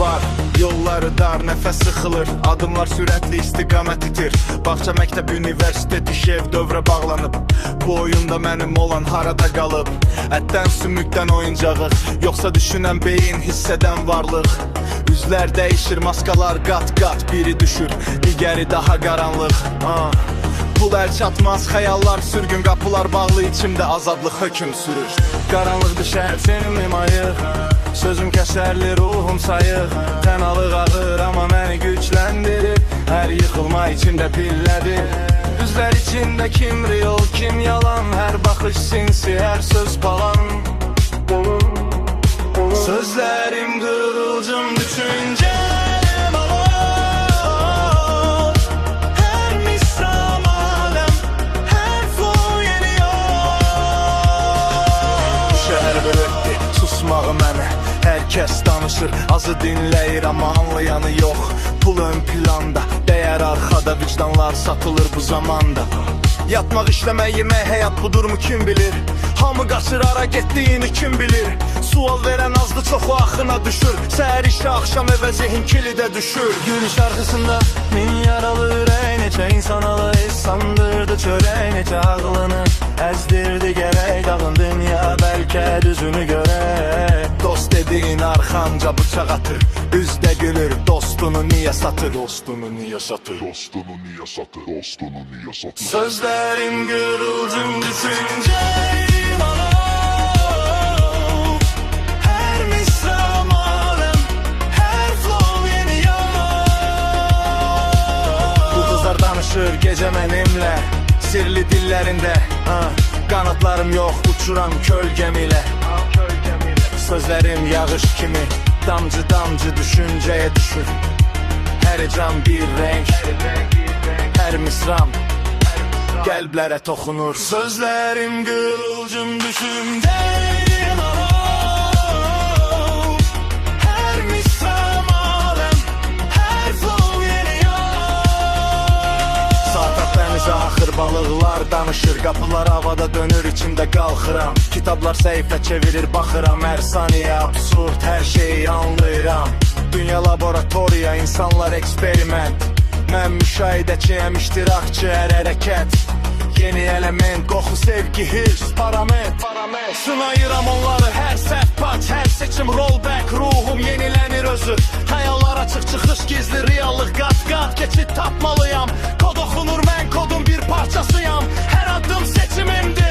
var, yolları dar, nəfəs sıxılır, adımlar sürətli istiqamət itir. Bağça, məktəb, universitet, iş, ev dövrə bağlanıb. Bu oyunda mənim olan harada qalıb? Ətdən sümükdən oyuncağıq, yoxsa düşünən beyin, hissədən varlıq. Üzlər dəyişir, maskalar qat-qat, biri düşür, digəri daha qaranlıq. Pul əl çatmaz, xəyallar sürgün, qapılar bağlı, içimdə azadlıq hökm sürür. Qaranlıq düşər, senim ayıq, sözüm kəsərli, ruhum sayıq. Tənalıq ağır, amma məni gücləndirir, hər yıxılma içində pillədir. Üzlər içində kim real, kim yalan, hər baxış sinsi, hər söz palan. Sözlərim qığılcım, düşüncəm alır. Hər misram aləm, hər flow yeni yol. Şəhər öyrətdi susmağı mənə, hər kəs danışır, azı dinləyir, amma anlayanı yox. Pul ön planda, dəyər arxada, vicdanlar satılır bu zamanda. Yatmaq, işləmək, yemək, həyat budurmu kim bilir? Hamı qaçır, ara getdiyini kim bilir? Sual verən azdı, çoxu axına düşür. Səhər işə, axşam evə, zehin kilidə düşür. Gül şarkısında min yaralı ürək, neçə insan alayı sandırdı çörək, neçə ağlını əzdirdi gərək, dağın dünya bəlkə düzünü görək. Dost dediğin arxanca bıçaq atır, üzdə gülür, dostunu niyə satır? Dostunu niyə satır? Dostunu niyə satır? Dostunu niyə satır? Sözlərim qırılcım, düşüncəm alır. Hər misram aləm, hər flow yeni yol. Bu qızlar danışır gecə mənimlə, sirli dillərində. Qanatlarım yox, uçuram kölgəm ilə. Sözlərim yağış kimi, damcı damcı düşüncəyə düşür. Hər can bir renk, hər misram qəlblərə toxunur. Sözlərim qığılcım, düşüncəm alır. Hər misram aləm, hər flow yeni yol. Saat dənizə axır, balıqlar danışır, qapılar havada dönür, içimdə qalxıram. Kitablar səhifə çevirir, baxıram, hər saniyə absurd, hər şeyi anlayıram. Dünya laboratoriya, insanlar eksperiment. Mən müşahidəçiyəm, iştirakçı, hər hərəkət. Yeni element, qoxu, sevgi, hirs, paramet. Sınayıram onları, hər səhv paç, hər seçim rollback. Ruhum yenilənir özü, xəyallar açıq, çıxış gizli, reallıq qat-qat. Keçid tapmalıyam, kod oxunur, mən kodun bir parçasıyam. Hər addım seçimimdir.